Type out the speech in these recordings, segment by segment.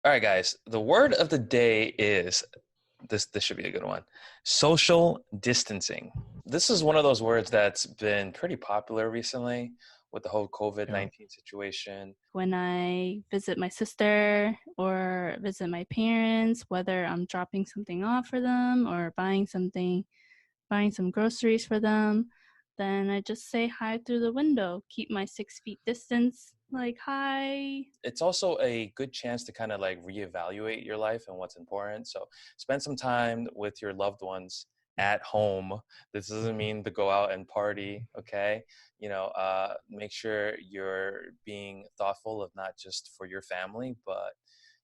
All right, guys. The word of the day is this. This should be a good one. Social distancing. This is one of those words that's been pretty popular recently with the whole Yeah. COVID-19 situation. When I visit my sister or visit my parents, whether I'm dropping something off for them or buying some groceries for them, then I just say hi through the window, keep my 6 feet distance, like hi. It's also a good chance to kind of like reevaluate your life and what's important. So spend some time with your loved ones at home. This doesn't mean to go out and party, okay? Make sure you're being thoughtful of not just for your family, but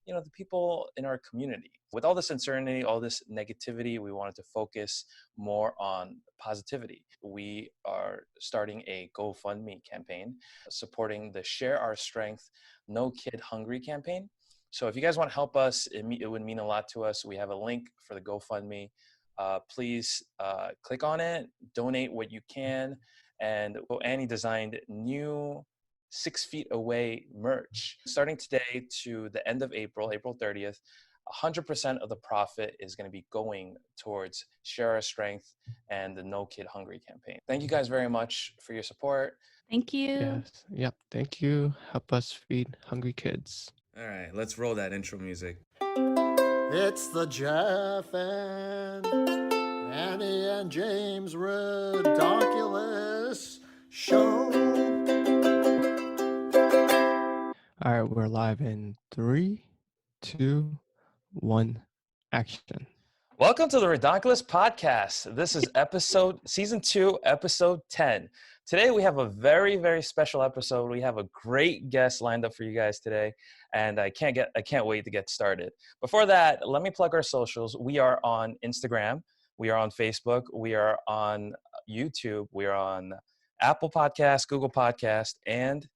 the people in our community. With all this uncertainty, all this negativity, we wanted to focus more on positivity. We are starting a GoFundMe campaign supporting the Share Our Strength No Kid Hungry campaign. So if you guys want to help us, it would mean a lot to us. We have a link for the GoFundMe. Please click on it, donate what you can. And Annie designed new 6 feet away merch. Starting today to the end of April, April 30th, 100% of the profit is going to be going towards Share Our Strength and the No Kid Hungry campaign. Thank you guys very much for your support. Thank you. Yes. Yep. Thank you. Help us feed hungry kids. All right, let's roll that intro music. It's the Jeff and Annie and James Ridiculous Show. All right, we're live in 3, 2, 1, action. Welcome to the Redonkulous Podcast. This is season 2, episode 10. Today we have a very, very special episode. We have a great guest lined up for you guys today, and I can't wait to get started. Before that, let me plug our socials. We are on Instagram, we are on Facebook, we are on YouTube, we are on Apple Podcasts, Google Podcasts, and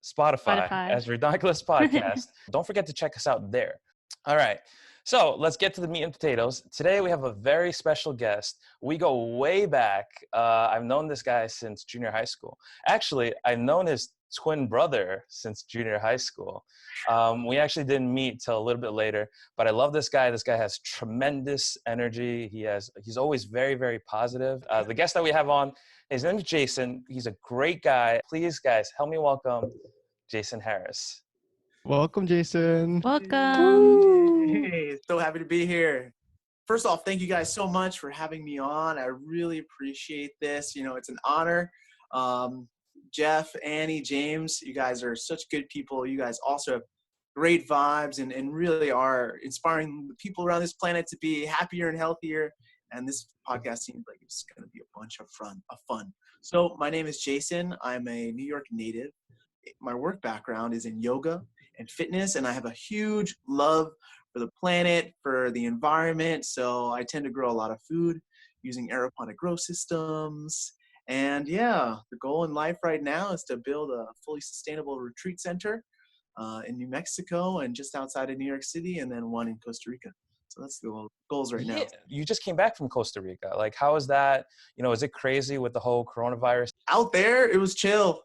Spotify as Redonkulous Podcast. Don't forget to check us out there. All right. So let's get to the meat and potatoes. Today we have a very special guest. We go way back. I've known this guy since junior high school. Actually, I've known his twin brother since junior high school. We actually didn't meet till a little bit later, but I love this guy. This guy has tremendous energy. He's always very, very positive. The guest that we have on, his name is Jason. He's a great guy. Please, guys, help me welcome Jason Harris. Welcome, Jason. Welcome. Hey, so happy to be here. First off, thank you guys so much for having me on. I really appreciate this. It's an honor. Jeff, Annie, James, you guys are such good people. You guys also have great vibes and really are inspiring the people around this planet to be happier and healthier. And this podcast seems like it's going to be a bunch of fun. So my name is Jason. I'm a New York native. My work background is in yoga and fitness, and I have a huge love for the planet, for the environment. So I tend to grow a lot of food using aeroponic grow systems. And yeah, the goal in life right now is to build a fully sustainable retreat center in New Mexico and just outside of New York City, and then one in Costa Rica. So that's the goals right now. You just came back from Costa Rica. Like, how is that? Is it crazy with the whole coronavirus? Out there, it was chill.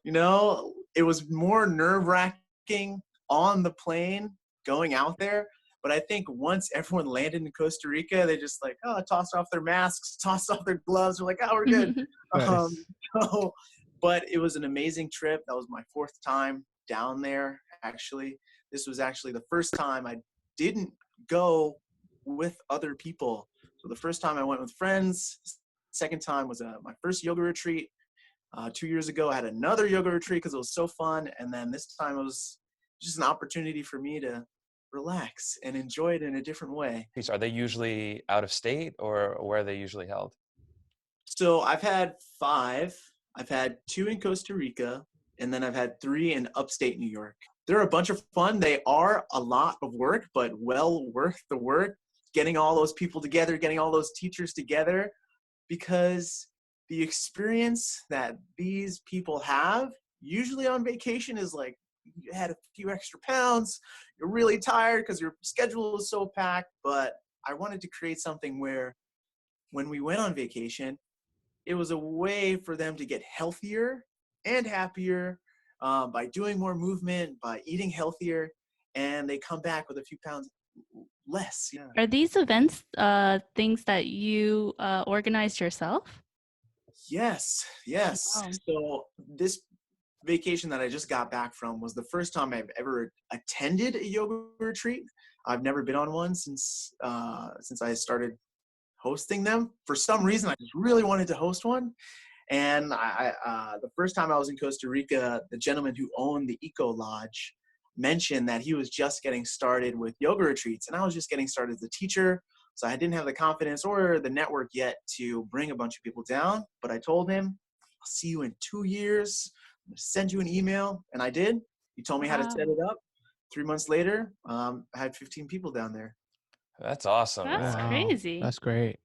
It was more nerve-wracking on the plane going out there. But I think once everyone landed in Costa Rica, they just tossed off their masks, tossed off their gloves. They're like, oh, we're good. Nice. But it was an amazing trip. That was my 4th time down there, actually. This was actually the first time I didn't go with other people. So the first time I went with friends. Second time was my first yoga retreat. 2 years ago, I had another yoga retreat because it was so fun. And then this time it was just an opportunity for me to relax and enjoy it in a different way. Are they usually out of state, or where are they usually held? So I've had 5. I've had 2 in Costa Rica, and then I've had 3 in upstate New York. They're a bunch of fun. They are a lot of work, but well worth the work. Getting all those people together, getting all those teachers together, because the experience that these people have usually on vacation is like, you had a few extra pounds, you're really tired because your schedule is so packed. But I wanted to create something where when we went on vacation, it was a way for them to get healthier and happier by doing more movement, by eating healthier. and they come back with a few pounds less. Yeah. Are these events things that you organized yourself? Yes. Yes. Wow. So this vacation that I just got back from was the first time I've ever attended a yoga retreat. I've never been on one since I started hosting them. For some reason, I just really wanted to host one. And the first time I was in Costa Rica, the gentleman who owned the Eco Lodge mentioned that he was just getting started with yoga retreats, and I was just getting started as a teacher. So I didn't have the confidence or the network yet to bring a bunch of people down. But I told him, I'll see you in 2 years. I'm going to send you an email. And I did. He told me how to set Wow. it up. 3 months later, I had 15 people down there. That's awesome. That's man. crazy. That's great.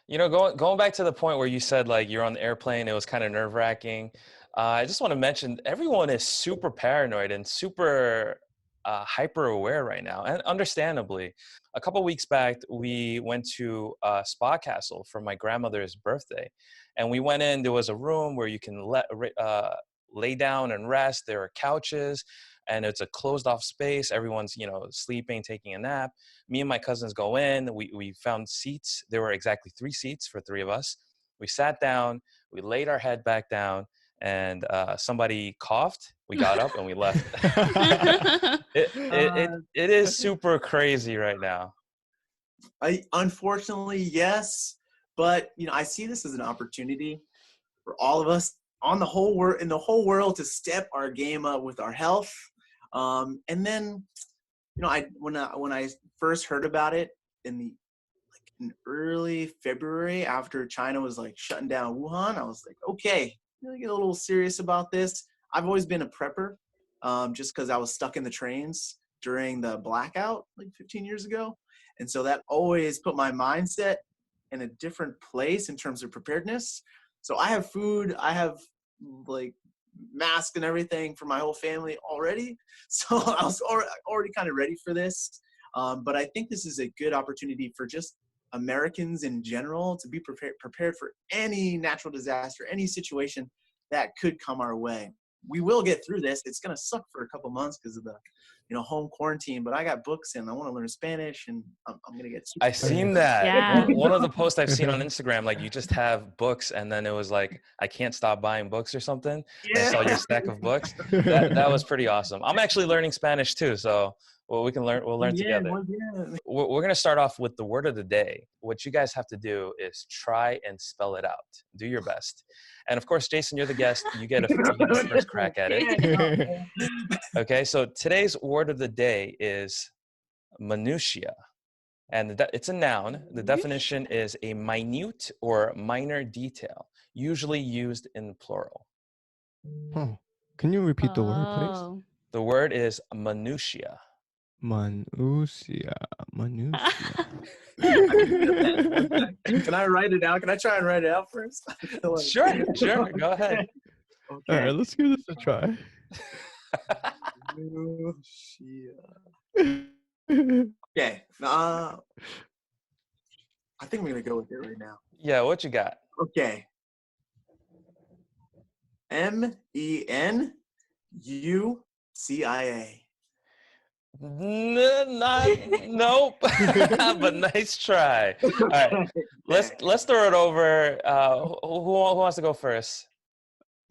You know, going back to the point where you said like you're on the airplane, it was kind of nerve wracking. I just want to mention everyone is super paranoid and super hyper aware right now, and understandably. A couple weeks back, we went to a spa castle for my grandmother's birthday, and we went in. There was a room where you can lay down and rest. There are couches, and it's a closed off space. Everyone's, you know, sleeping, taking a nap. Me and my cousins go in. We found seats. There were exactly 3 seats for 3 of us. We sat down. We laid our head back down, and somebody coughed. We got up and we left. It is super crazy right now. Unfortunately, yes, but you know, I see this as an opportunity for all of us on the whole world, in the whole world, to step our game up with our health. And then, you know, when I first heard about it in early February, after China was like shutting down Wuhan, I was like, okay, I'm gonna get a little serious about this. I've always been a prepper, just because I was stuck in the trains during the blackout like 15 years ago. And so that always put my mindset in a different place in terms of preparedness. So I have food, I have like mask and everything for my whole family already. So I was already kind of ready for this. But I think this is a good opportunity for just Americans in general to be prepared for any natural disaster, any situation that could come our way. We will get through this. It's going to suck for a couple months because of the, you know, home quarantine, but I got books and I want to learn Spanish, and I'm going to get super I seen that. Yeah. One of the posts I've seen on Instagram, like you just have books, and then it was like, I can't stop buying books or something. I saw your stack of books. That was pretty awesome. I'm actually learning Spanish too, so we'll learn together. We're gonna start off with the word of the day. What you guys have to do is try and spell it out. Do your best. And of course, Jason, you're the guest. You get the first crack at it. Okay, so today's word of the day is minutia. And it's a noun. The definition is a minute or minor detail, usually used in plural. Oh. Can you repeat the word, please? Oh. The word is minutia. Manusia. Can I write it out? Can I try and write it out first? Sure, go ahead. All right, let's give this a try. Okay. I think we're gonna go with it right now. Yeah, what you got? Okay. MENUCIA. Nope. But nice try. All right, let's throw it over. Who wants to go first?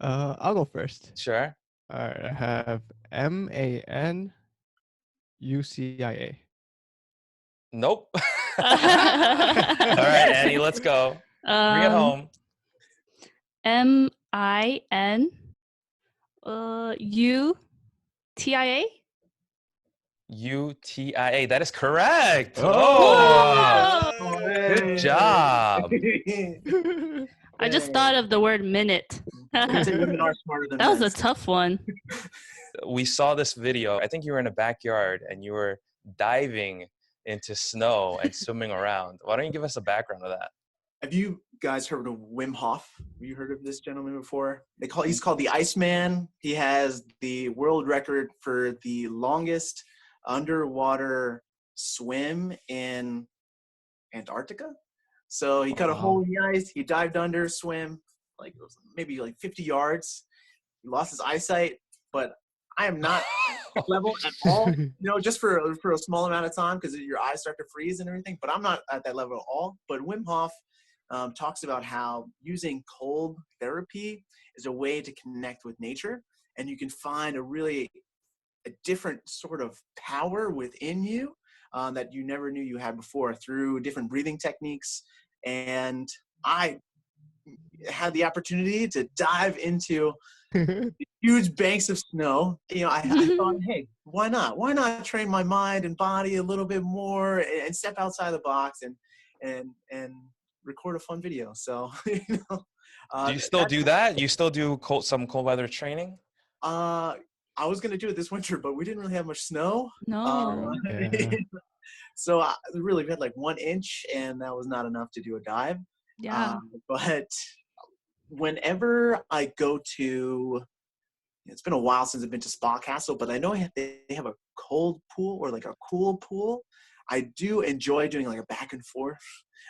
I'll go first. Sure. All right, I have MANUCIA. Nope. All right, Annie, let's go. Bring it home. MINUTIA. UTIA. That is correct. Oh. Good job. I just thought of the word minute. Women are smarter than That was men. a tough one. We saw this video. I think you were in a backyard and you were diving into snow and swimming around. Why don't you give us a background of that? Have you guys heard of Wim Hof? Have you heard of this gentleman before? He's called the Iceman. He has the world record for the longest underwater swim in Antarctica. So he cut a hole in the ice. He dived under, swim maybe 50 yards. He lost his eyesight, but I am not level at all, just for a small amount of time because your eyes start to freeze and everything. But I'm not at that level at all. But Wim Hof talks about how using cold therapy is a way to connect with nature, and you can find a different sort of power within you that you never knew you had before through different breathing techniques. And I had the opportunity to dive into huge banks of snow. I thought, hey, why not? Why not train my mind and body a little bit more and step outside the box and record a fun video? So, Do you still do that? You still do some cold weather training? I was gonna do it this winter, but we didn't really have much snow. No. Yeah. So really, we had like 1 inch, and that was not enough to do a dive. Yeah. But whenever I go to, it's been a while since I've been to Spa Castle, but I know they have a cold pool or like a cool pool. I do enjoy doing like a back and forth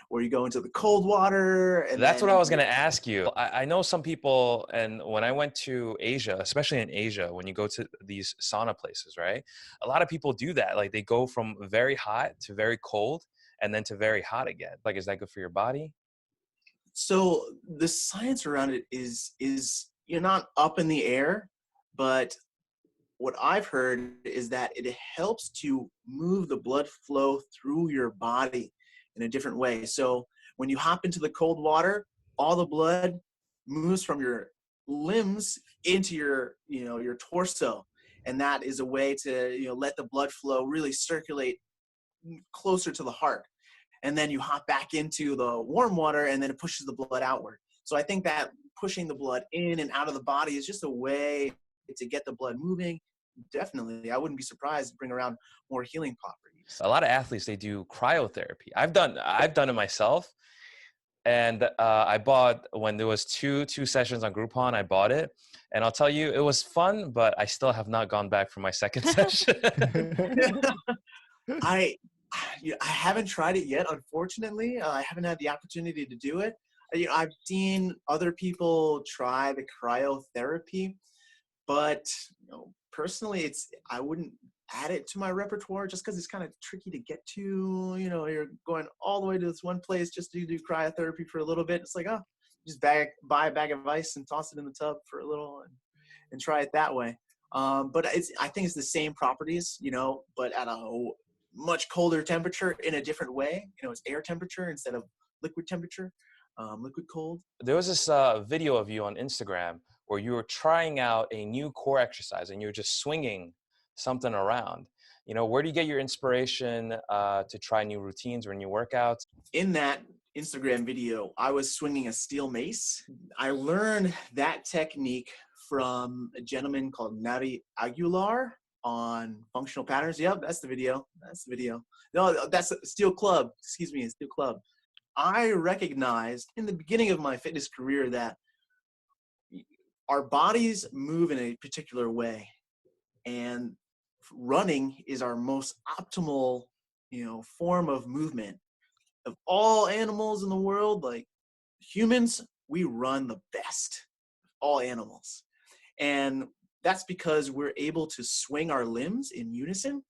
where you go into the cold water. And That's what I was going to ask you. I know some people, and when I went to Asia, especially in Asia, when you go to these sauna places, right? A lot of people do that. Like they go from very hot to very cold and then to very hot again. Like, is that good for your body? So the science around it is you're not up in the air, but what I've heard is that it helps to move the blood flow through your body in a different way. So when you hop into the cold water, all the blood moves from your limbs into your torso. And that is a way to, let the blood flow really circulate closer to the heart. And then you hop back into the warm water and then it pushes the blood outward. So I think that pushing the blood in and out of the body is just a way to get the blood moving. Definitely, I wouldn't be surprised to bring around more healing properties. A lot of athletes, they do cryotherapy. I've done it myself. And I bought, when there was two sessions on Groupon, I bought it. And I'll tell you, it was fun, but I still have not gone back for my second session. I haven't tried it yet, unfortunately. I haven't had the opportunity to do it. I've seen other people try the cryotherapy, but personally, I wouldn't add it to my repertoire just because it's kind of tricky to get to. You're going all the way to this one place just to do cryotherapy for a little bit. It's like, just buy a bag of ice and toss it in the tub for a little and try it that way. But I think it's the same properties, but at a much colder temperature in a different way. It's air temperature instead of liquid temperature, liquid cold. There was this video of you on Instagram where you were trying out a new core exercise and you were just swinging something around. Where do you get your inspiration to try new routines or new workouts? In that Instagram video, I was swinging a steel mace. I learned that technique from a gentleman called Navi Aguilar on Functional Patterns. Yep, that's the video. No, that's Steel Club. Excuse me, Steel Club. I recognized in the beginning of my fitness career that our bodies move in a particular way, and running is our most optimal, form of movement. Of all animals in the world, like humans, we run the best. All animals. And that's because we're able to swing our limbs in unison.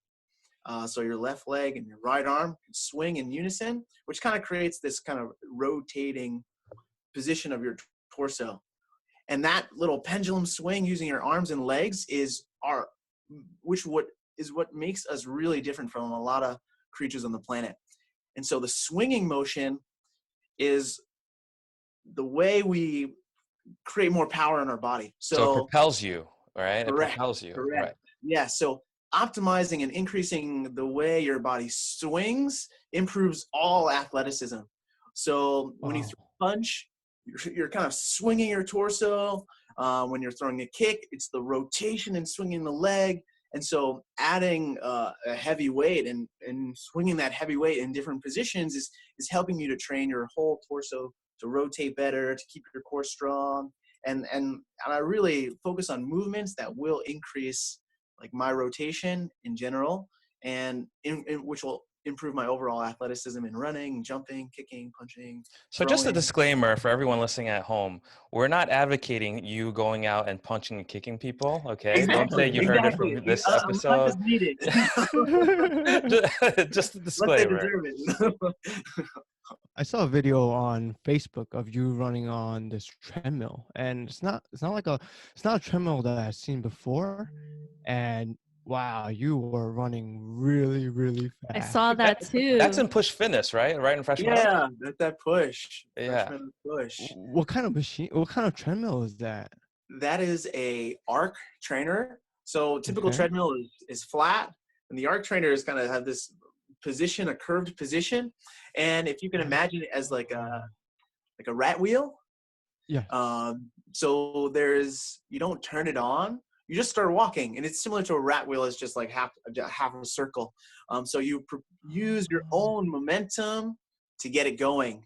So your left leg and your right arm can swing in unison, which kind of creates this kind of rotating position of your torso. And that little pendulum swing using your arms and legs is what makes us really different from a lot of creatures on the planet. And so the swinging motion is the way we create more power in our body. So it propels you, right? Correct, it propels you. correct. Right. Yeah. So optimizing and increasing the way your body swings improves all athleticism. So when you throw a punch, you're kind of swinging your torso. When you're throwing a kick, it's the rotation and swinging the leg. And so adding a heavy weight and swinging that heavy weight in different positions is helping you to train your whole torso to rotate better, to keep your core strong. And I really focus on movements that will increase like my rotation in general and which will improve my overall athleticism in running, jumping, kicking, punching, So just a throwing. disclaimer for everyone listening at home, we're not advocating you going out and punching and kicking people, okay? Don't say Exactly, you heard it exactly. from this Unless episode. it's needed. Just a Unless they disclaimer. deserve it. I saw a video on Facebook of you running on this treadmill, and it's not a treadmill that I've seen before. And wow, you were running really, really I fast. saw that That's too. in Push Fitness, right? Right in Freshman Arts? Yeah, that push. Yeah. Freshman push. What kind of machine? What kind of treadmill is that? That is a arc trainer. So typical Okay. treadmill is flat, and the arc trainer is kind of have this position, a curved position. And if you can imagine it as like a rat wheel. Yeah. So you don't turn it on. You just start walking, and it's similar to a rat wheel. It's just like half a circle. So you use your own momentum to get it going,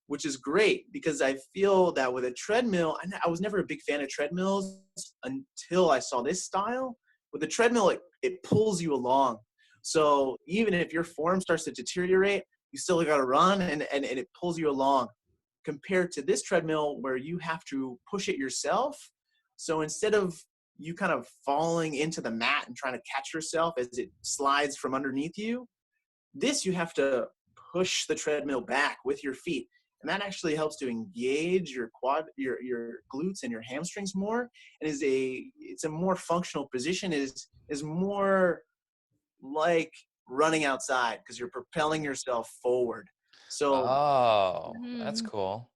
which is great because I feel that with a treadmill, I was never a big fan of treadmills until I saw this style. With the treadmill, it pulls you along. So even if your form starts to deteriorate, you still got to run, and it pulls you along. Compared to this treadmill where you have to push it yourself. So instead of you kind of falling into the mat and trying to catch yourself as it slides from underneath you, this you have to push the treadmill back with your feet. And that actually helps to engage your your glutes and your hamstrings more, and it's a more functional position, is more like running outside because you're propelling yourself forward. So Oh, that's Mhm. cool.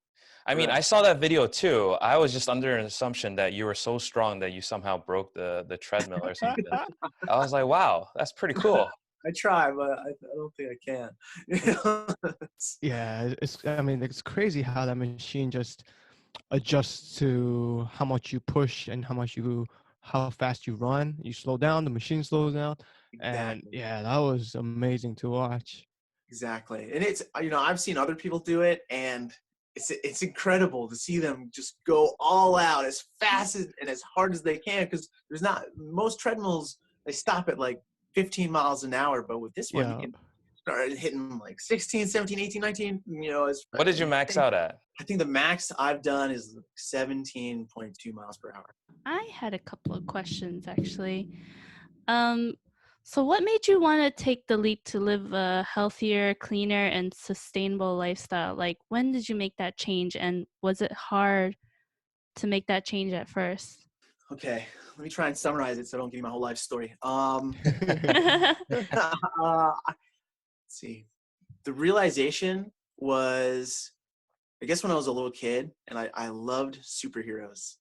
I mean, I correct. saw that video too. I was just under an assumption that you were so strong that you somehow broke the treadmill or something. I was like, wow, that's pretty cool. I try, but I don't think I can. Yeah, I mean, it's crazy how that machine just adjusts to how much you push and how fast you run. You slow down, the machine slows down, and Exactly. yeah, that was amazing to watch. Exactly. And it's, I've seen other people do it, and it's incredible to see them just go all out as fast and as hard as they can, because there's not, most treadmills, they stop at like 15 miles an hour, but with this one you Yeah. can start hitting like 16, 17, 18, 19, as What did you max out at? I think the max I've done is 17.2 miles per hour. I had a couple of questions actually. Um, so what made you want to take the leap to live a healthier, cleaner, and sustainable lifestyle? Like, when did you make that change, and was it hard to make that change at first? Okay, let me try and summarize it so I don't give you my whole life story. Let's see. The realization was, I guess, when I was a little kid, and I loved superheroes.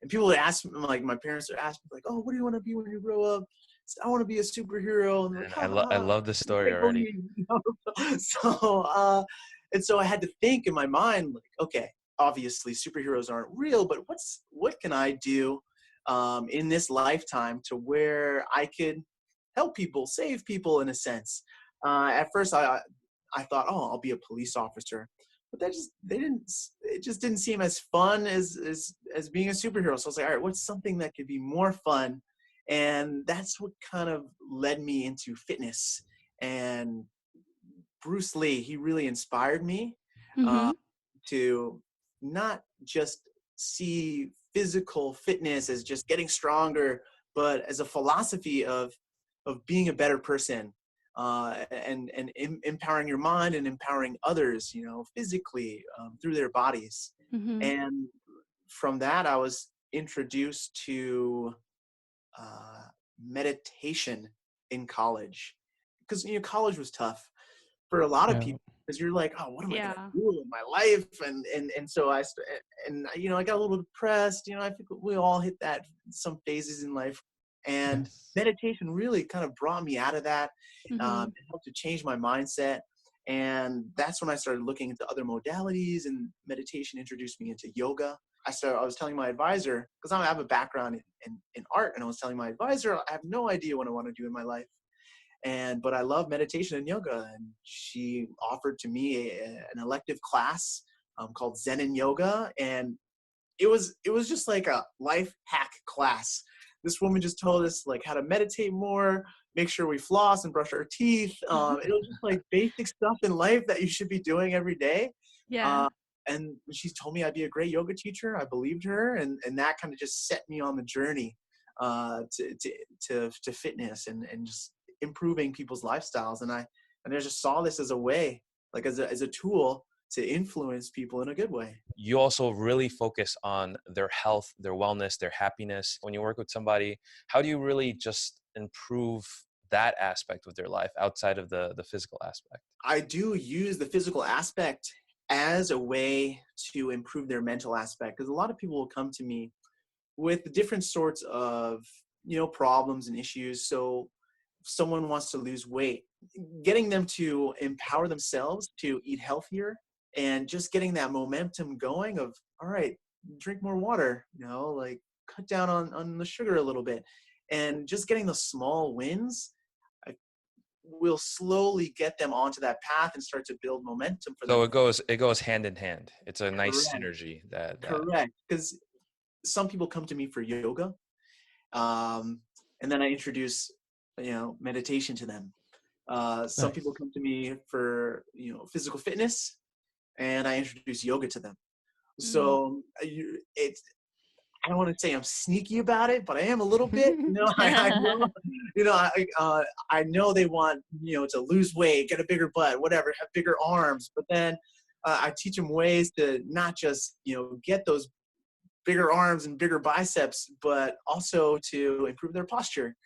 And people would ask me, like my parents would ask me, like, "Oh, what do you want to be when you grow up?" I said, "I want to be a superhero." And they're And like, I love this story "Okay, go already. So, and so I had to think in my mind, like, okay, obviously superheroes aren't real, but what can I do in this lifetime to where I could help people, save people in a sense? At first, I thought, oh, I'll be a police officer, but it just didn't seem as fun as being a superhero. So I was like, all right, what's something that could be more fun? And that's what kind of led me into fitness. And Bruce Lee, he really inspired me uh, Mm-hmm. to not just see physical fitness as just getting stronger, but as a philosophy of being a better person, and empowering your mind and empowering others, physically, through their bodies. Mm-hmm. And from that, I was introduced to meditation in college, because college was tough for a lot of Yeah. people, because you're like, oh, what am I gonna Yeah. do in my life? And so I got a little depressed. I think we all hit that some phases in life, and Yes. meditation really kind of brought me out of that. Mm-hmm. It helped to change my mindset, and that's when I started looking into other modalities, and meditation introduced me into yoga. I was telling my advisor, because I have a background in art, and I was telling my advisor, I have no idea what I want to do in my life, but I love meditation and yoga. And she offered to me an elective class called Zen and Yoga, and it was just like a life hack class. This woman just told us like how to meditate more, make sure we floss and brush our teeth. It was just like basic stuff in life that you should be doing every day. Yeah. And when she told me I'd be a great yoga teacher, I believed her, and that kind of just set me on the journey to fitness and just improving people's lifestyles. And I just saw this as a way, like as a tool to influence people in a good way. You also really focus on their health, their wellness, their happiness. When you work with somebody, how do you really just improve that aspect of their life outside of the physical aspect? I do use the physical aspect as a way to improve their mental aspect, because a lot of people will come to me with different sorts of, problems and issues. So if someone wants to lose weight, getting them to empower themselves to eat healthier and just getting that momentum going of, all right, drink more water, like cut down on the sugar a little bit, and just getting the small wins will slowly get them onto that path and start to build momentum for them. So it goes hand in hand. It's a nice Correct. synergy that Correct. Because some people come to me for yoga, and then I introduce, meditation to them. Some Nice. people come to me for, physical fitness, and I introduce yoga to them. So I don't want to say I'm sneaky about it, but I am a little bit. I know, I know they want, to lose weight, get a bigger butt, whatever, have bigger arms. But then I teach them ways to not just, get those bigger arms and bigger biceps, but also to improve their posture.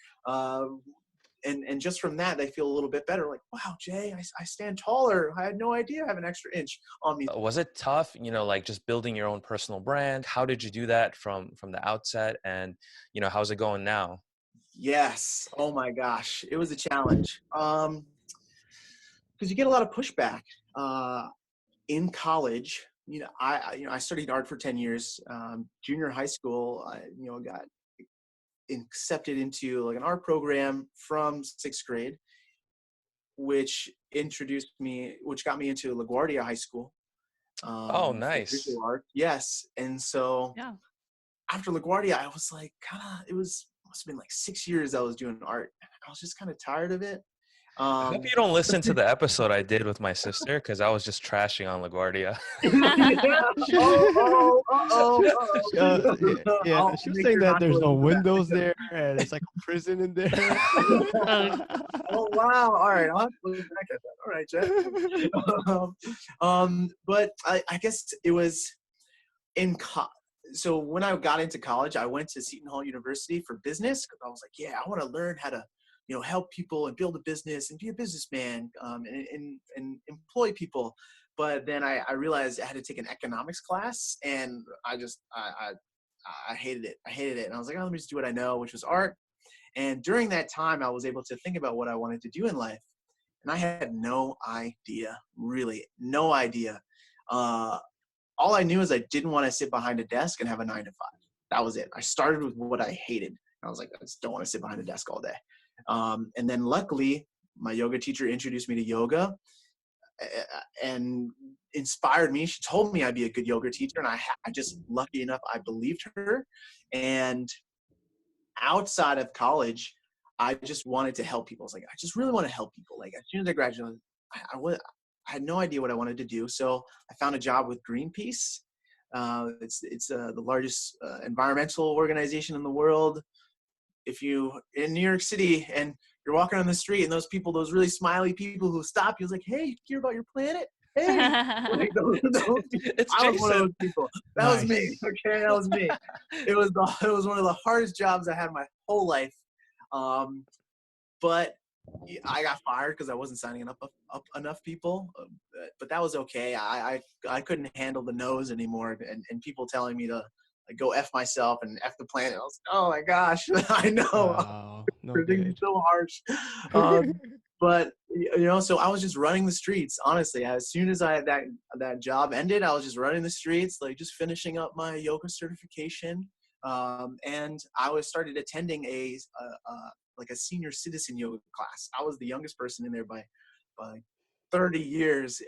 And just from that, they feel a little bit better. Like, wow, Jay, I stand taller. I had no idea I have an extra inch on me. Was it tough, like just building your own personal brand? How did you do that from the outset? And, how's it going now? Yes. Oh my gosh. It was a challenge. Because you get a lot of pushback in college. I studied art for 10 years. Junior high school, I got accepted into like an art program from 6th grade, which got me into LaGuardia High School. Oh, For nice. visual art. Yes. And so Yeah. after LaGuardia, I was like, must have been like 6 years I was doing art. I was just kind of tired of it. I hope you don't listen to the episode I did with my sister, because I was just trashing on LaGuardia. Yeah, she was saying that there's no windows there and it's like a prison in there. Oh wow! All right, I'll have to look back at that. All right, Jeff. But I guess it was so when I got into college, I went to Seton Hall University for business, because I was like, yeah, I want to learn how to, help people and build a business and be a businessman, and employ people. But then I realized I had to take an economics class, and I hated it. I hated it. And I was like, oh, let me just do what I know, which was art. And during that time, I was able to think about what I wanted to do in life. And I had no idea, really, no idea. All I knew is I didn't want to sit behind a desk and have a 9 to 5. That was it. I started with what I hated. I was like, I just don't want to sit behind a desk all day. And then luckily, my yoga teacher introduced me to yoga and inspired me. She told me I'd be a good yoga teacher, and I just, lucky enough, I believed her. And outside of college, I just wanted to help people. I was like, I just really want to help people. Like, as soon as I graduated, I had no idea what I wanted to do. So I found a job with Greenpeace. It's the largest environmental organization in the world. If you in New York City and you're walking on the street and those really smiley people who stop you, like, hey, you care about your planet? Hey, like It's I was one of Jason. those people. That was me. Okay, that was me. It was one of the hardest jobs I had in my whole life. But I got fired because I wasn't signing up enough people. But that was okay. I couldn't handle the no's anymore, and people telling me to go F myself and F the planet. I was like, oh my gosh, I know. Wow, no Everything's good. so harsh. But so I was just running the streets. Honestly, as soon as that job ended, I was just running the streets, like just finishing up my yoga certification. And I started attending a senior citizen yoga class. I was the youngest person in there by 30 years,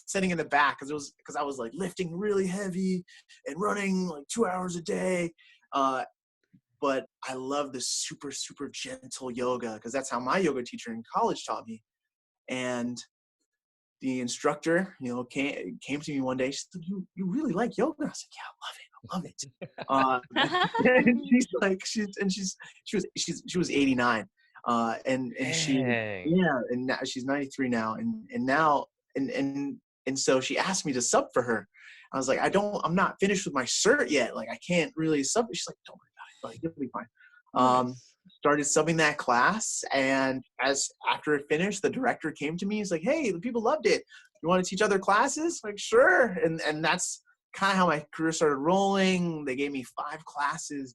sitting in the back because I was like lifting really heavy and running like 2 hours a day. But I love the super, super gentle yoga because that's how my yoga teacher in college taught me. And the instructor, came to me one day. She said, "You really like yoga?" I was like, "Yeah, I love it. I love it." And she's like, she was 89, and Dang. and now she's 93 now, and so she asked me to sub for her. I was like, I'm not finished with my cert yet. Like, I can't really sub. She's like, "Don't worry about it. Like, it'll be fine." Nice. Started subbing that class, and after it finished, the director came to me. He's like, "Hey, the people loved it. You want to teach other classes?" Like, sure. And that's kind of how my career started rolling. They gave me 5 classes.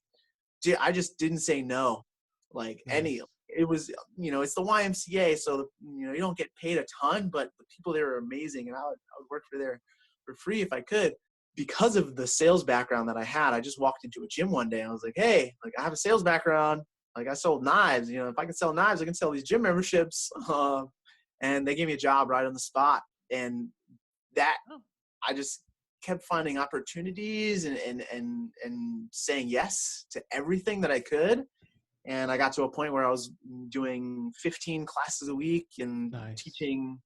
I just didn't say no. Like, Nice. it was, it's the YMCA, so you don't get paid a ton, but the people there are amazing, and I would work for free if I could. Because of the sales background that I had, I just walked into a gym one day and I was like, "Hey, like, I have a sales background. Like, I sold knives. If I can sell knives, I can sell these gym memberships." And they gave me a job right on the spot. And that, I just kept finding opportunities and saying yes to everything that I could. And I got to a point where I was doing 15 classes a week and Nice. teaching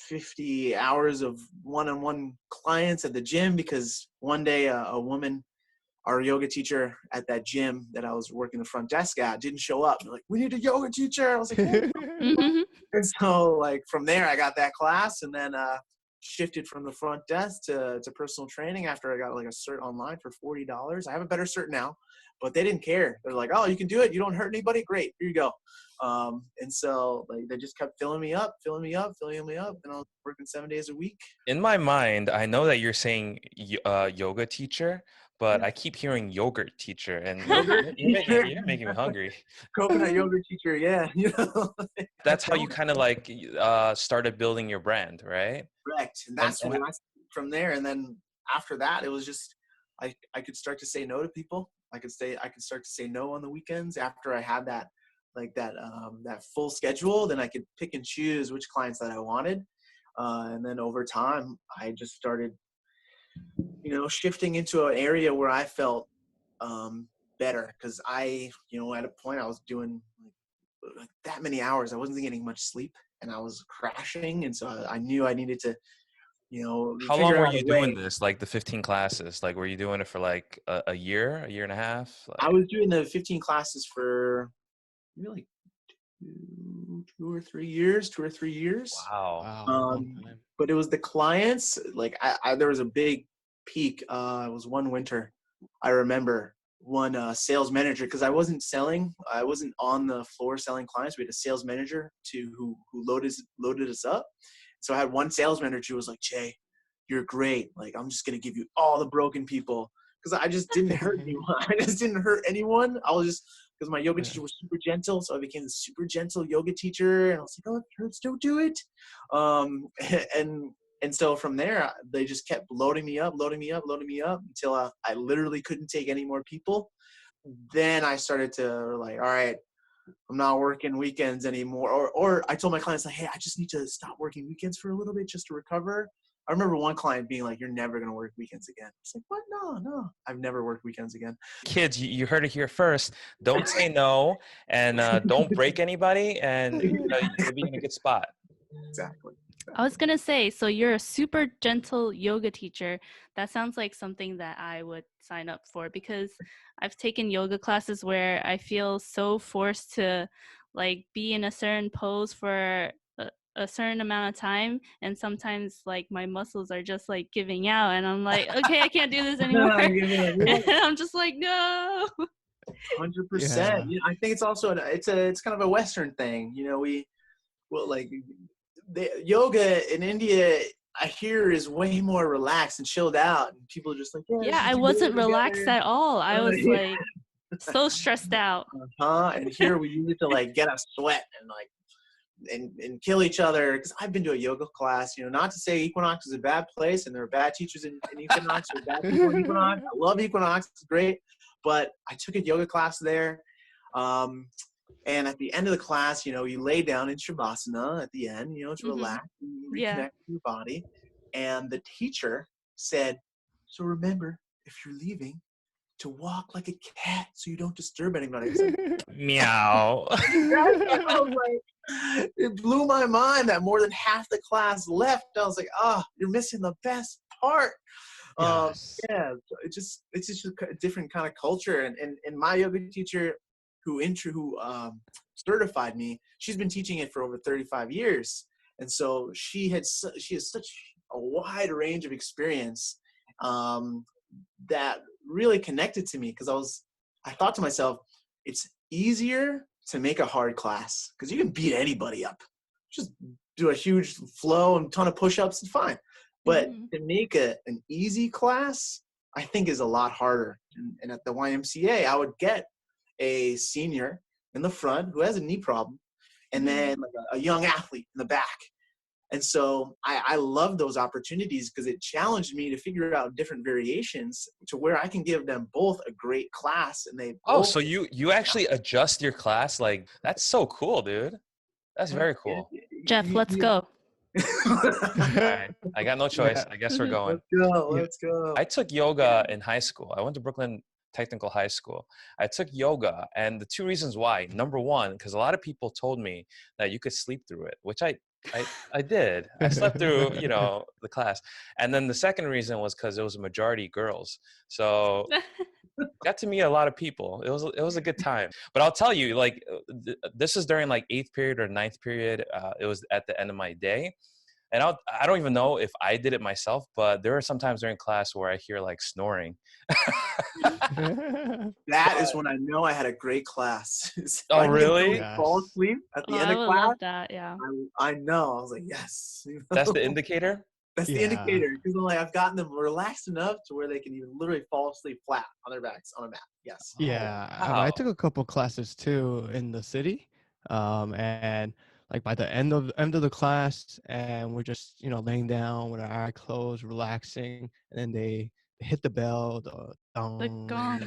50 hours of one-on-one clients at the gym, because one day a woman, our yoga teacher at that gym that I was working the front desk at, didn't show up. They're like, "We need a yoga teacher." I was like, "What?" Mhm. And so, like, from there, I got that class, and then shifted from the front desk to personal training after I got like a cert online for $40. I have a better cert now, but they didn't care. They're like, "Oh, you can do it. You don't hurt anybody. Great. Here you go." And so, like, they just kept filling me up, and I was working 7 days a week. In my mind, I know that you're saying yoga teacher, but Yeah. I keep hearing yogurt teacher, and Yogurt teacher, you're making me hungry. coconut yogurt teacher. Yeah. That's how you Don't kind of like started building your brand, right? correct. And And that's when I from there. And then after that, it was just, I could start to say no to people. I could start to say no on the weekends after I had that, like that full schedule. Then I could pick and choose which clients that I wanted. And then over time, I just started, shifting into an area where I felt better, because at a point I was doing like that many hours. I wasn't getting much sleep, and I was crashing, and so I knew I needed to, how long figure were out a you doing way. this? Like the 15 classes? Like, were you doing it for like a year and a half? I Like, was doing the 15 classes for really 2 or 3 years. Wow. Long Um, time. but it was the clients. Like, there was a big peak. It was one winter. I remember one sales manager, because I wasn't selling. I wasn't on the floor selling clients. We had a sales manager who loaded us up. So I had one sales manager who was like, "Jay, you're great. Like, I'm just gonna give you all the broken people." Because I just didn't hurt anyone. I just didn't hurt anyone. I was just, because my yoga teacher was super gentle, so I became the super gentle yoga teacher. And I was like, "Oh, it hurts, don't do it." Um, and and so from there, they just kept loading me up until I literally couldn't take any more people. Then I started to, like, all right, I'm not working weekends anymore. Or I told my clients, like, "Hey, I just need to stop working weekends for a little bit just to recover." I remember one client being like, "You're never going to work weekends again." It's like, "What? No. I've never worked weekends again." kids, you heard it here first. Don't say no, and don't break anybody, and you'll be in a good spot. Exactly. I was gonna say, so you're a super gentle yoga teacher. That sounds like something that I would sign up for, because I've taken yoga classes where I feel so forced to like be in a certain pose for a certain amount of time, and sometimes like my muscles are just like giving out, and I'm like, okay, I can't do this anymore. And I'm just like, no. 100%. Yeah. I think it's also it's kind of a Western thing. Like, the yoga in India, I hear, is way more relaxed and chilled out, and people are just like, "Yeah, let's Yeah, just I do yoga wasn't relaxed together." at all. I was Yeah. like so stressed out. And here we use it to, like, get us sweat and, like, and kill each other. Because I've been to a yoga class, not to say Equinox is a bad place and there are bad teachers in Equinox or bad people in Equinox. I love Equinox, it's great, but I took a yoga class there. And at the end of the class, you lay down in Shavasana at the end, to Hmm. relax and Yeah. reconnect with your body. And the teacher said, "So remember, if you're leaving, to walk like a cat so you don't disturb anybody. I was like, Meow. I was like, it blew my mind that more than half the class left. I was like, you're missing the best part. Yes. Yeah, it's just a different kind of culture. And my yoga teacher who certified me, she's been teaching it for over 35 years. And so she has such a wide range of experience that really connected to me, because I thought to myself, it's easier to make a hard class because you can beat anybody up. Just do a huge flow and ton of push-ups and fine. But to make an easy class, I think is a lot harder. And at the YMCA, I would get a senior in the front who has a knee problem, and then like a young athlete in the back. And so I love those opportunities because it challenged me to figure out different variations to where I can give them both a great class. And they Oh, so you actually adjust your class? Like, that's so cool, dude. That's very cool. Jeff, let's go. All right, I got no choice. I guess we're going. Let's go. I took yoga in high school. I went to Brooklyn Technical High School. I took yoga, and the two reasons why. Number one, because a lot of people told me that you could sleep through it, which I did. I slept through, the class. And then the second reason was because it was a majority girls. So got to meet a lot of people. It was a good time. But I'll tell you, like, this is during like 8th period or 9th period. It was at the end of my day. And I don't even know if I did it myself, but there are some times during class where I hear like snoring. That is when I know I had a great class. Oh, really? Fall asleep at the end I of would class. love that. Yeah. I know. I was like, yes. That's the indicator? That's the indicator. Because like I've gotten them relaxed enough to where they can even literally fall asleep flat on their backs on a mat. Yes. Yeah, Oh, wow. I took a couple classes too in the city, and like by the end of the class, and we're just laying down with our eyes closed, relaxing, and then they hit the bell, the The gong, gong.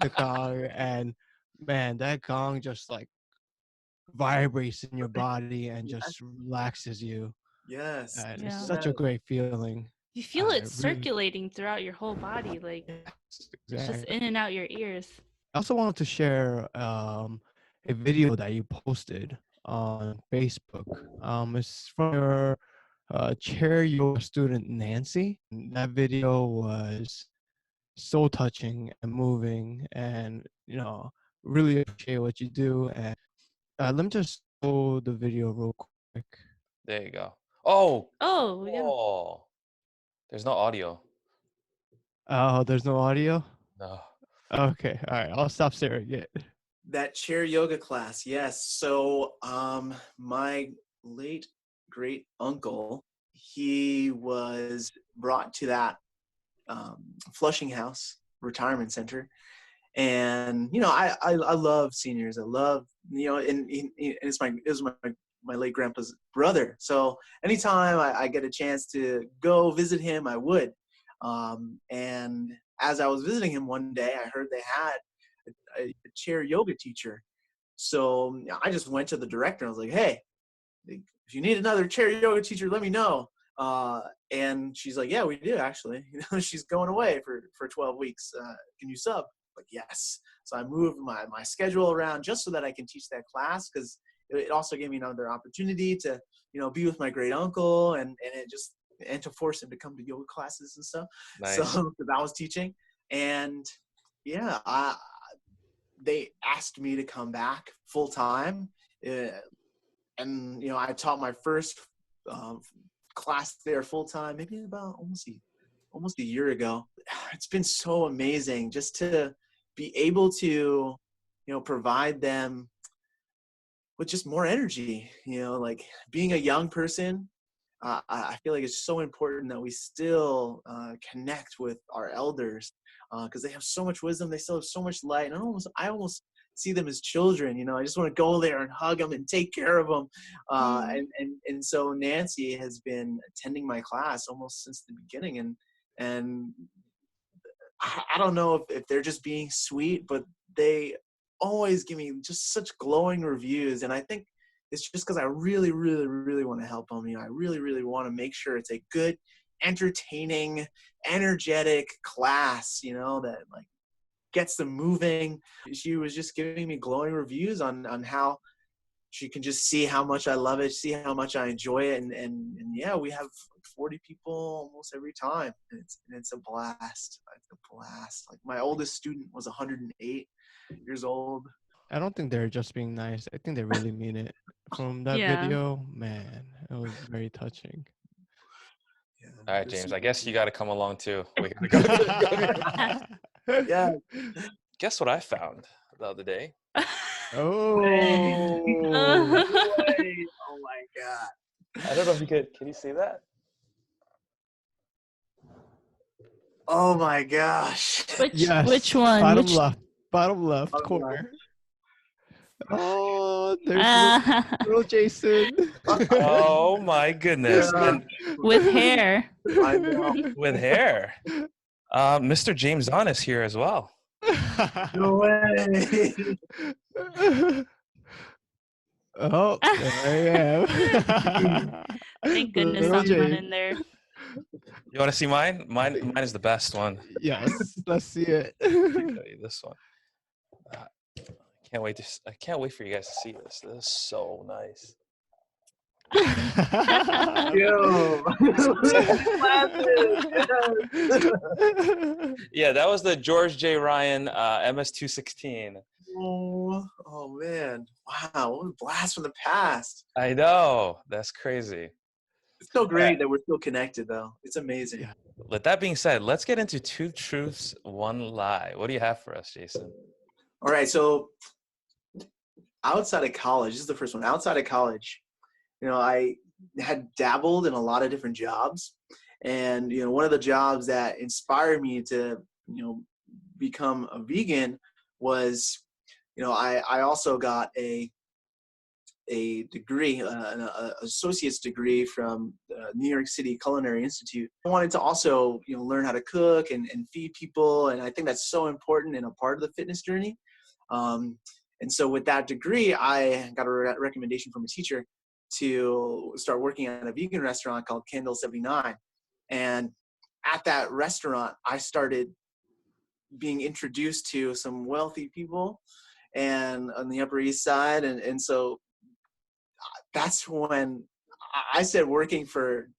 the gong, and man, that gong just like vibrates in your body and just relaxes you. Yes. And Yeah. it's such a great feeling. You feel it really- circulating throughout your whole body, like it's just Exactly. in and out your ears. I also wanted to share a video that you posted on Facebook. It's from your chair yoga student Nancy. And that video was so touching and moving, and really appreciate what you do. And let me just show the video real quick. There you go. Oh, Oh, yeah. cool. There's no audio. Oh, there's no audio. No. Okay, all right. I'll stop sharing it. That chair yoga class. Yes. So my late great uncle, he was brought to that Flushing House retirement center. And I love seniors. I love and it was my late grandpa's brother. So anytime I get a chance to go visit him, I would. And as I was visiting him one day, I heard they had a chair yoga teacher. So I just went to the director. And I was like, hey, if you need another chair yoga teacher, let me know. And she's like, yeah, we do actually. She's going away for 12 weeks. Can you sub? Like, yes. So I moved my schedule around just so that I can teach that class, because it also gave me another opportunity to be with my great uncle and to force him to come to yoga classes and stuff. Nice. So because I was teaching, and yeah, they asked me to come back full time, and I taught my first class there full time maybe about almost a year ago. It's been so amazing just to be able to provide them with just more energy. Like being a young person, I feel like it's so important that we still connect with our elders, because they have so much wisdom. They still have so much light, and I almost see them as children. I just want to go there and hug them and take care of them. And so Nancy has been attending my class almost since the beginning, and I don't know if they're just being sweet, but they always give me just such glowing reviews. And I think it's just because I really, really, really want to help them. I really, really want to make sure it's a good, entertaining, energetic class, that like gets them moving. She was just giving me glowing reviews on how she can just see how much I love it, see how much I enjoy it. And yeah, we have 40 people almost every time. And it's a blast. It's a blast. Like my oldest student was 108 years old. I don't think they're just being nice. I think they really mean it. From that Yeah. video, man, it was very touching. Yeah, All right, they're James, super I guess cool. you got to come along too. We gotta go. Yeah. Guess what I found the other day? Oh. Way. Oh my God. I don't know if you could. Can you see that? Oh my gosh. Yes. Which one? Bottom Which left. Bottom left Bottom corner. Oh, there's little Jason. Oh my goodness! Yeah. And with hair. I know. with hair, Mr. James On is here as well. No way. Oh, there I am. Thank goodness Little I'm not James. in there. You want to see mine? Mine is the best one. Yes, let's see it. Let me show you this one. I can't wait for you guys to see this. This is so nice. Yo. Yeah, that was the George J. Ryan MS-216. Oh man. Wow. What a blast from the past. I know. That's crazy. It's so great that we're still connected though. It's amazing. Yeah. With that being said, let's get into 2 truths, 1 lie. What do you have for us, Jason? All right. So outside of college, this is the first one. Outside of college, I had dabbled in a lot of different jobs. And, one of the jobs that inspired me to, become a vegan was, I also got a degree, an associate's degree from the New York City Culinary Institute. I wanted to also, learn how to cook and feed people. And I think that's so important and a part of the fitness journey. And so with that degree, I got a recommendation from a teacher to start working at a vegan restaurant called Candle 79. And at that restaurant, I started being introduced to some wealthy people and on the Upper East Side. And so that's when I said working for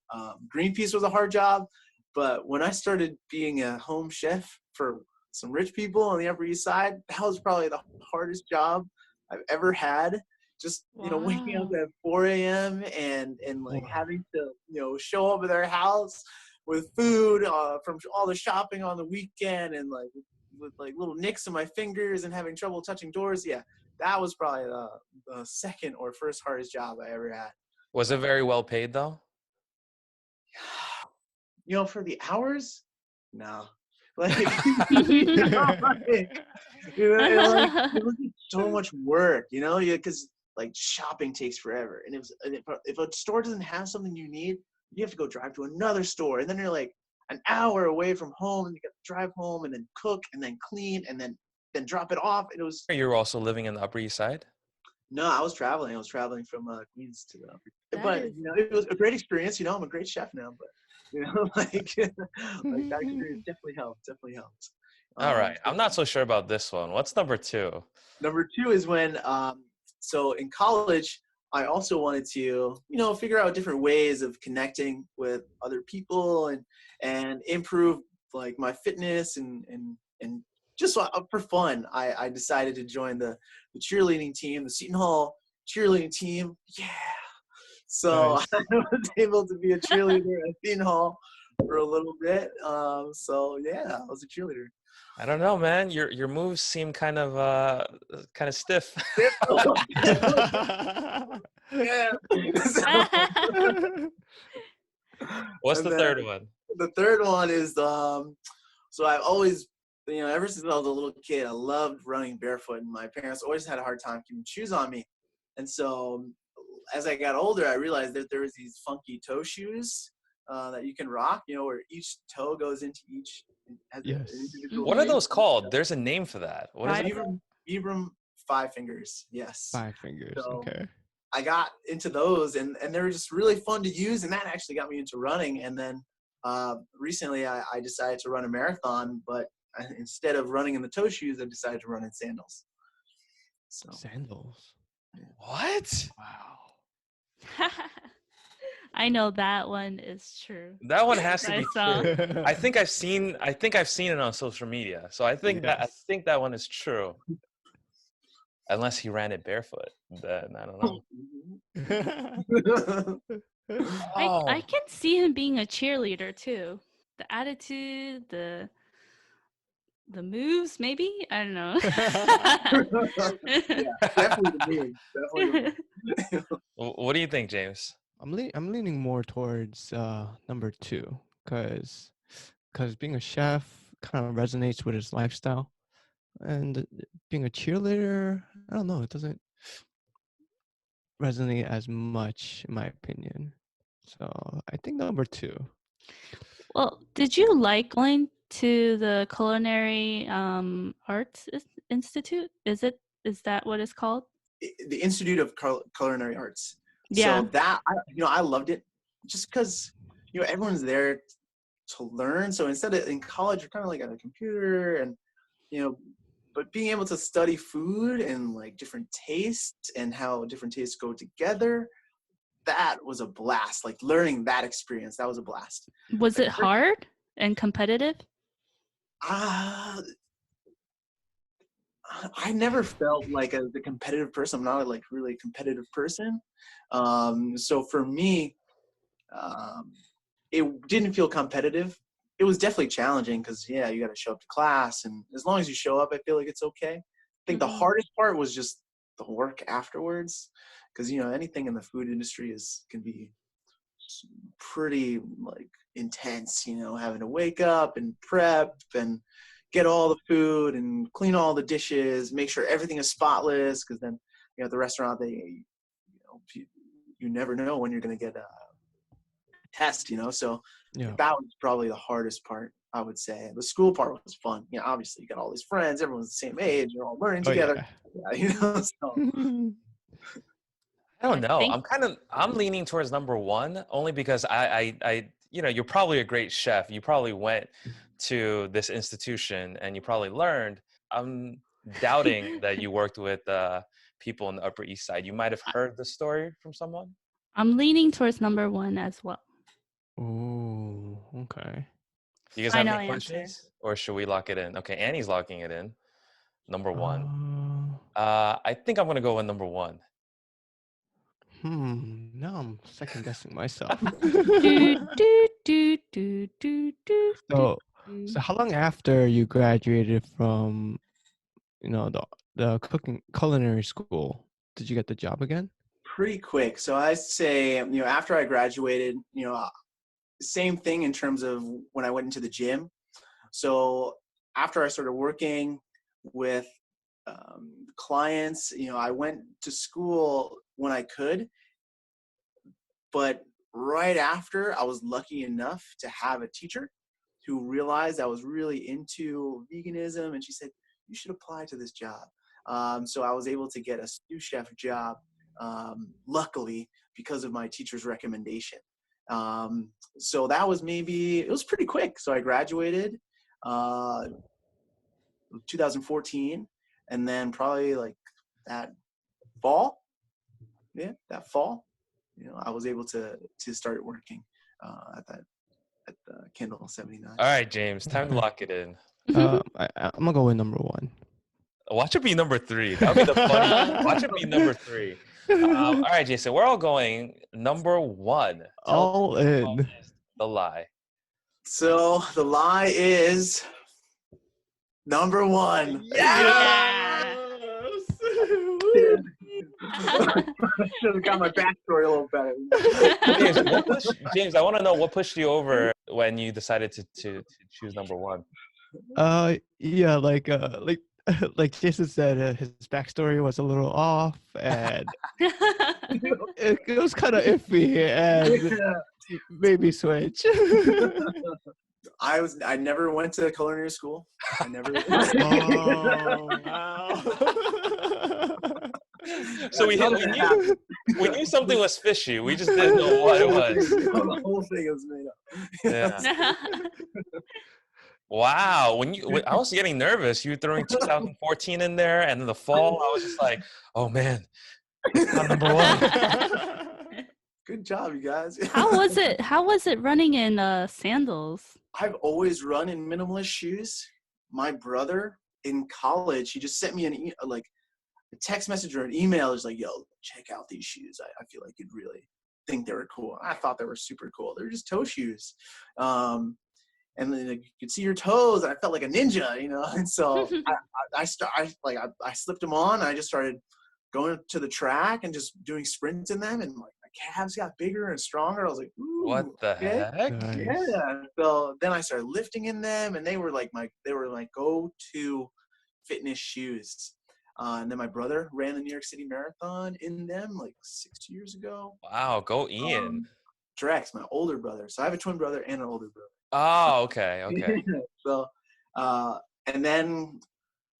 Greenpeace was a hard job. But when I started being a home chef for some rich people on the Upper East Side, that was probably the hardest job I've ever had. Just, waking up at 4 a.m. and like having to, show up at their house with food from all the shopping on the weekend and like with like little nicks in my fingers and having trouble touching doors. Yeah, that was probably the second or first hardest job I ever had. Was it very well paid though? For the hours, no. Like, it was so much work, because like shopping takes forever. And if a store doesn't have something you need, you have to go drive to another store. And then you're like an hour away from home and you got to drive home and then cook and then clean and then drop it off. And it was. You were also living in the Upper East Side? No, I was traveling. From Queens to the Upper. But, it was a great experience. I'm a great chef now, but. Like that experience definitely helped. All right. I'm not so sure about this one. What's number 2? Number 2 is when, so in college, I also wanted to, figure out different ways of connecting with other people and improve like my fitness and just for fun. I decided to join the cheerleading team, the Seton Hall cheerleading team. Yeah. So Nice. I was able to be a cheerleader at Seton Hall for a little bit. So yeah, I was a cheerleader. I don't know, man. Your moves seem kind of stiff. Yeah. What's the third one? The third one is so I've always, ever since I was a little kid, I loved running barefoot, and my parents always had a hard time keeping shoes on me. And so as I got older, I realized that there was these funky toe shoes that you can rock, where each toe goes into each. Yes. What are those called? There's a name for that. What is it? Vibram 5 fingers. Yes. 5 fingers. So, okay. I got into those and they were just really fun to use. And that actually got me into running. And then recently I decided to run a marathon, but instead of running in the toe shoes, I decided to run in sandals. So Sandals. What? Wow. I know that one is true. That one has to I be saw. true. I think I've seen it on social media. So I think Yes. that one is true. Unless he ran it barefoot, then I don't know. I Oh, can see him being a cheerleader too. The attitude, the moves, maybe? I don't know. Yeah, definitely the move. Definitely the move. what do you think, James? I'm leaning more towards number 2 because being a chef kind of resonates with his lifestyle, and being a cheerleader, I don't know, it doesn't resonate as much in my opinion. So I think number 2. Well, did you like going to the Culinary Arts Institute? Is that what it's called? The Institute of Culinary Arts. Yeah. So that I loved it just because everyone's there to learn. So instead of in college, you're kind of like at a computer, and but being able to study food and like different tastes and how different tastes go together, that was a blast. Like learning that experience, that was a blast. Was Like it hard and competitive? I never felt like the competitive person. I'm not like really a competitive person. So for me, it didn't feel competitive. It was definitely challenging because you got to show up to class, and as long as you show up, I feel like it's okay. I think the hardest part was just the work afterwards, because anything in the food industry can be pretty like intense. Having to wake up and prep and get all the food and clean all the dishes, make sure everything is spotless, because then at the restaurant you never know when you're going to get a test, so that was probably the hardest part, I would say. The school part was fun. Obviously you got all these friends, everyone's the same age, you're all learning together. So. I don't know. I'm leaning towards number 1 only because I you're probably a great chef. You probably went to this institution and you probably learned. I'm doubting that you worked with people on the Upper East Side. You might have heard the story from someone. I'm leaning towards number 1 as well. Oh, okay. You guys have any questions? Or should we lock it in? Okay, Annie's locking it in. Number 1. I think I'm gonna go with number 1. Now I'm second guessing myself. So how long after you graduated from the culinary school did you get the job again? Pretty quick. So I say, after I graduated, same thing in terms of when I went into the gym. So after I started working with clients, I went to school when I could, but right after, I was lucky enough to have a teacher who realized I was really into veganism, and she said, you should apply to this job. So I was able to get a sous chef job, luckily, because of my teacher's recommendation. So that was it was pretty quick. So I graduated 2014, and then probably like that fall, I was able to start working at the Kindle 79. All right, James, time to lock it in. I'm gonna go with number 1. Watch it be number 3. That would be the funny. Watch it be number 3. All right, Jason, we're all going number 1. All in. The lie. So the lie is number 1. Yes! Should have got my backstory a little better. James, I want to know what pushed you over when you decided to choose number 1. Yeah, like Jason said, his backstory was a little off, and it was kind of iffy, and maybe switch. I never went to culinary school. I never. Oh, wow. So we knew something was fishy. We just didn't know what it was. The whole thing was made up. Yeah. Wow. When I was getting nervous. You were throwing 2014 in there, and in the fall, I was just like, oh man, it's not number one. Good job, you guys. How was it? How was it running in sandals? I've always run in minimalist shoes. My brother in college, he just sent me a text message or an email. He's like, yo, check out these shoes. I feel like you'd really think they were cool. I thought they were super cool. They're just toe shoes. And then you could see your toes. And I felt like a ninja, you know? And so I slipped them on. And I just started going to the track and just doing sprints in them. And like, my calves got bigger and stronger. I was like, ooh, What the okay. heck? Nice. Yeah. So then I started lifting in them, and they were like my go-to fitness shoes. And then my brother ran the New York City Marathon in them like 6 years ago. Wow. Go Ian. Drex, my older brother. So I have a twin brother and an older brother. Oh, okay. Okay. So, and then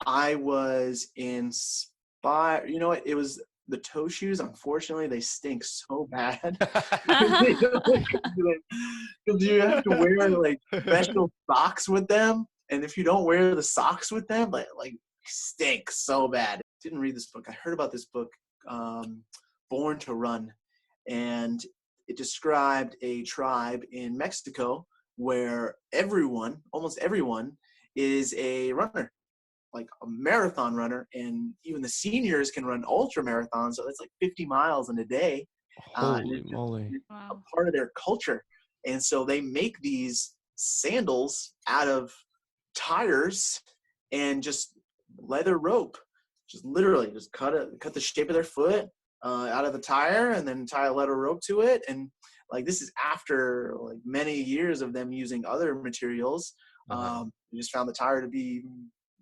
I was inspired. You know what? It was the toe shoes. Unfortunately, they stink so bad. Because you have to wear like special socks with them, and if you don't wear the socks with them, like stink so bad. Didn't read this book. I heard about this book, Born to Run, and it described a tribe in Mexico where almost everyone, is a runner, like a marathon runner, and even the seniors can run ultra marathons. So it's like 50 miles in a day. Holy moly. It's Wow. a part of their culture. And so they make these sandals out of tires and just leather rope. Just literally just cut the shape of their foot out of the tire, and then tie a leather rope to it. And like, this is after like many years of them using other materials. We just found the tire to be,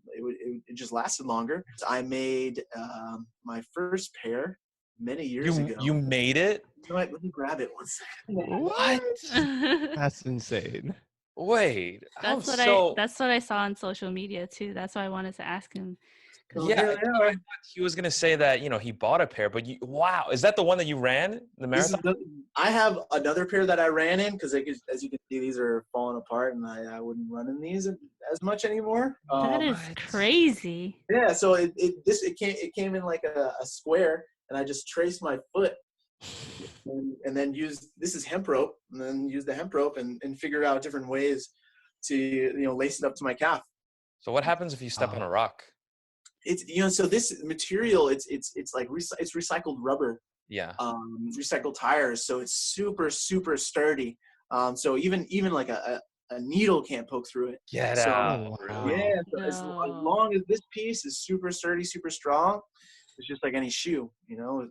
it just lasted longer. I made my first pair many years ago. You made it? You know what? Let me grab it 1 second. What? That's insane. Wait. That's what I saw on social media too. That's why I wanted to ask him. Yeah, he was gonna say that, you know, he bought a pair, but wow, is that the one that you ran the marathon? I have another pair that I ran in, because as you can see, these are falling apart, and I wouldn't run in these as much anymore. That is crazy. Yeah, so it came in like a square, and I just traced my foot, and then this is hemp rope, and then use the hemp rope and figure out different ways to, you know, lace it up to my calf. So what happens if you step on a rock? It's, you know, so this material, it's like it's recycled rubber. Yeah. Recycled tires, so it's super sturdy. So even like a needle can't poke through it. Get so, out. Really? Yeah. So as long as this piece is super sturdy, super strong, it's just like any shoe, you know.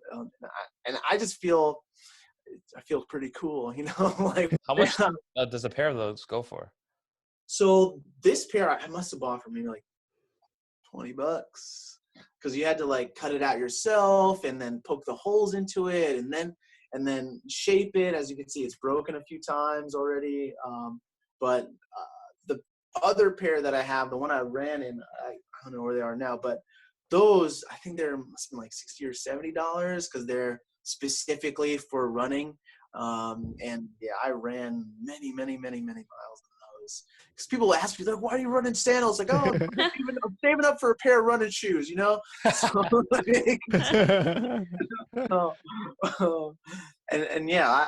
And I just feel pretty cool, you know. Like, How much does a pair of those go for? So this pair I must have bought for maybe like $20, because you had to like cut it out yourself and then poke the holes into it and then shape it. As you can see, it's broken a few times already. But the other pair that I have, the one I ran in, I don't know where they are now, but those, I think they're must be like $60 or $70, because they're specifically for running. And yeah, I ran many miles in those. Because people ask me, like, why are you running sandals? Like, oh, I'm saving up for a pair of running shoes, you know? So, and yeah,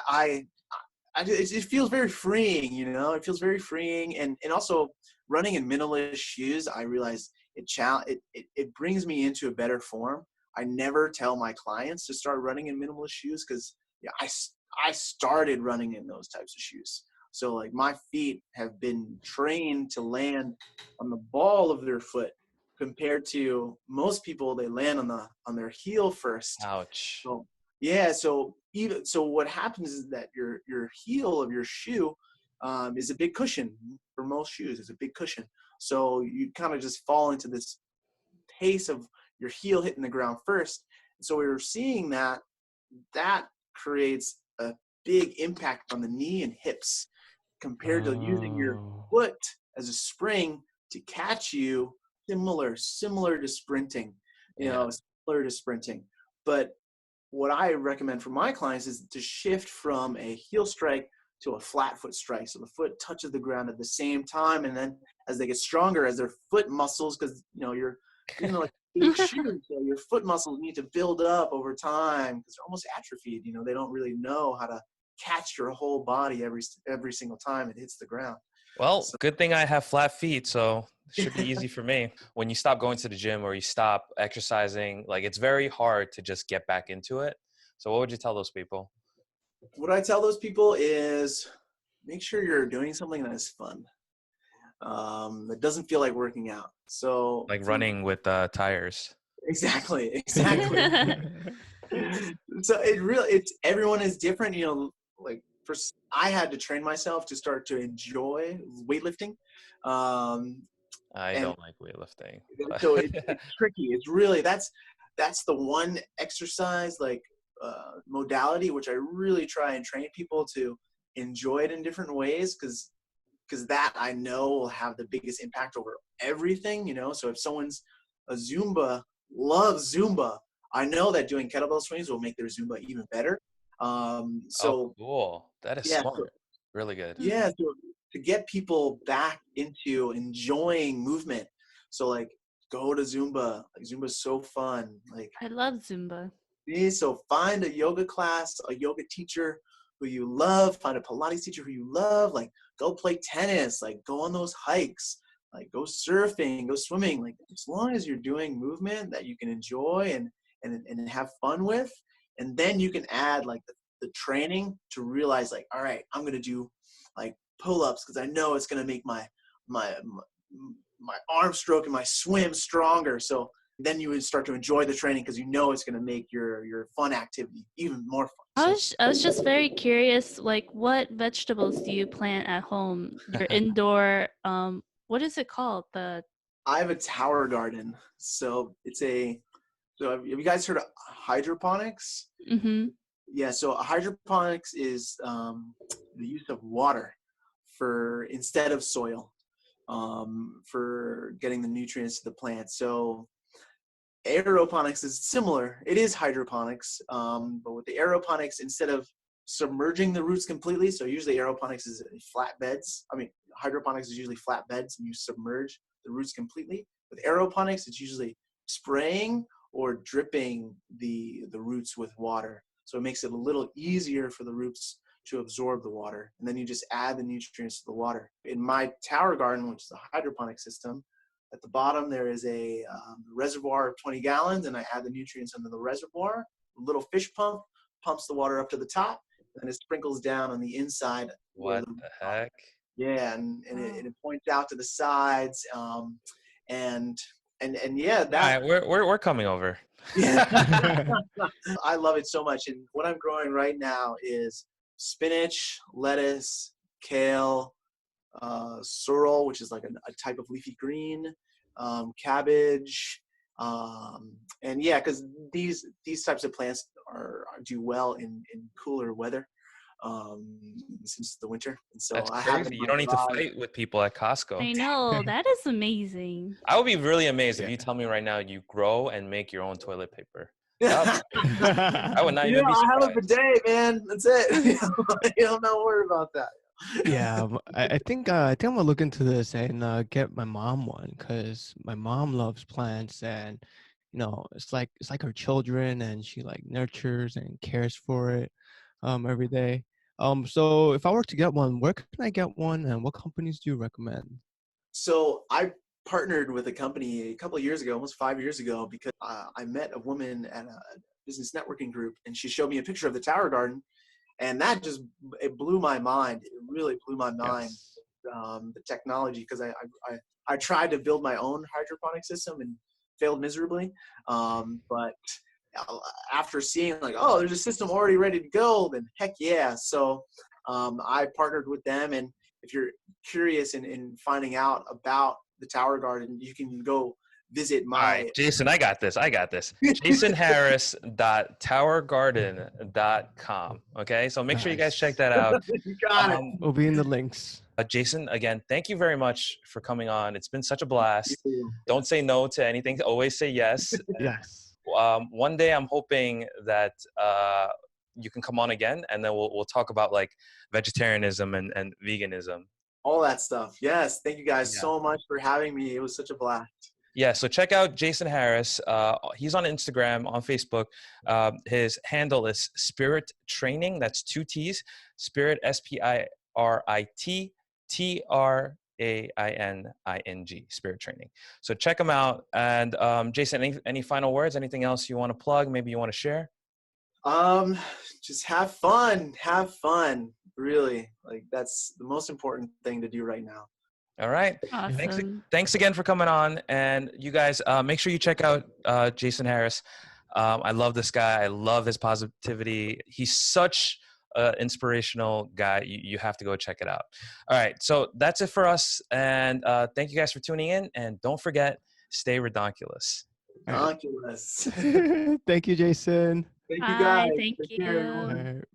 it feels very freeing, you know? It feels very freeing. And also running in minimalist shoes, I realize it brings me into a better form. I never tell my clients to start running in minimalist shoes, because yeah, I started running in those types of shoes. So like, my feet have been trained to land on the ball of their foot, compared to most people, they land on their heel first. Ouch. So, yeah. So what happens is that your heel of your shoe is a big cushion. For most shoes, it's a big cushion. So you kind of just fall into this pace of your heel hitting the ground first. So we were seeing that creates a big impact on the knee and hips, compared to using your foot as a spring to catch you. Similar to sprinting, similar to sprinting. But what I recommend for my clients is to shift from a heel strike to a flat foot strike. So the foot touches the ground at the same time. And then as they get stronger, as their foot muscles, because, you're like big shoes, so your foot muscles need to build up over time because they're almost atrophied. They don't really know how to catch your whole body every single time it hits the ground. Well, So, good thing I have flat feet, so it should be easy for me. When you stop going to the gym or you stop exercising, like it's very hard to just get back into it. So what would you tell those people? what I tell those people is make sure you're doing something that is fun. That doesn't feel like working out. So Like running with tires. Exactly. So everyone is different. Like first, I had to train myself to start to enjoy weightlifting. I And don't like weightlifting. so it's tricky. It's really that's the one exercise modality which I really try and train people to enjoy it in different ways because that I know will have the biggest impact over everything. So if someone's loves Zumba, I know that doing kettlebell swings will make their Zumba even better. Oh, cool. That is yeah, smart. Really good. Yeah, so to get people back into enjoying movement. So like go to Zumba. Like Zumba's so fun. Like I love Zumba. so find a yoga class, a yoga teacher who you love, find a Pilates teacher who you love, like go play tennis, like go on those hikes, like go surfing, go swimming. Like as long as you're doing movement that you can enjoy and have fun with, and then you can add like the training to realize like, all right, I'm gonna do like pull-ups because I know it's gonna make my arm stroke and my swim stronger. So then you would start to enjoy the training because you know it's gonna make your fun activity even more fun. I was just very curious, like what vegetables do you plant at home? Your indoor, what is it called? I have a tower garden. So have you guys heard of hydroponics? Mm-hmm. Yeah, so hydroponics is the use of water instead of soil for getting the nutrients to the plant. So aeroponics is similar. It is hydroponics, but with the aeroponics, instead of submerging the roots completely, so usually aeroponics is flat beds. Hydroponics is usually flat beds and you submerge the roots completely. With aeroponics, it's usually spraying or dripping the roots with water. So it makes it a little easier for the roots to absorb the water. And then you just add the nutrients to the water. In my tower garden, which is a hydroponic system, at the bottom there is a reservoir of 20 gallons, and I add the nutrients under the reservoir. A little fish pump pumps the water up to the top, and it sprinkles down on the inside. What the heck? Yeah, and it points out to the sides, and yeah, that. All right, we're coming over. Yeah. I love it so much. And what I'm growing right now is spinach, lettuce, kale, sorrel, which is like a type of leafy green, cabbage, and yeah, because these types of plants do well in cooler weather since the winter. And so That's I have crazy. You don't need to fight with people at Costco. I know, that is amazing. I would be really amazed if you tell me right now you grow and make your own toilet paper. I would not even be surprised. I have a bidet, man. That's it. You don't know worry about that. Yeah, I think I'm gonna look into this and get my mom one because my mom loves plants and it's like her children and she like nurtures and cares for it every day. So if I were to get one, where can I get one and what companies do you recommend? So I partnered with a company a couple of years ago, almost 5 years ago, because I met a woman at a business networking group and she showed me a picture of the tower garden. And that it blew my mind. It really blew my mind, Yes. the technology, because I tried to build my own hydroponic system and failed miserably. But after seeing like, oh, there's a system already ready to go, then heck yeah. So I partnered with them. And if you're curious in finding out about the tower garden, you can go visit my. All right, Jason, I got this. jasonharris.towergarden.com. Okay, so make sure you guys check that out. You got it. Will be in the links. Jason, again, thank you very much for coming on. It's been such a blast. Don't say no to anything. Always say yes. Yes. One day I'm hoping that you can come on again, and then we'll talk about like vegetarianism and veganism. All that stuff. Yes. Thank you guys Yeah. so much for having me. It was such a blast. Yeah, so check out Jason Harris. He's on Instagram, on Facebook. His handle is Spirit Training. That's 2 T's. Spirit, SPIRITTRAINING. Spirit Training. So check him out. And Jason, any final words? Anything else you want to plug? Maybe you want to share? Just have fun. Have fun. Really, like that's the most important thing to do right now. All right. Awesome. Thanks again for coming on. And you guys, make sure you check out Jason Harris. I love this guy. I love his positivity. He's such an inspirational guy. You have to go check it out. All right. So that's it for us. And thank you guys for tuning in. And don't forget, stay redonkulous. Ridiculous. Thank you, Jason. Thank you Bye. guys. Thank Take care, you. everyone. All right.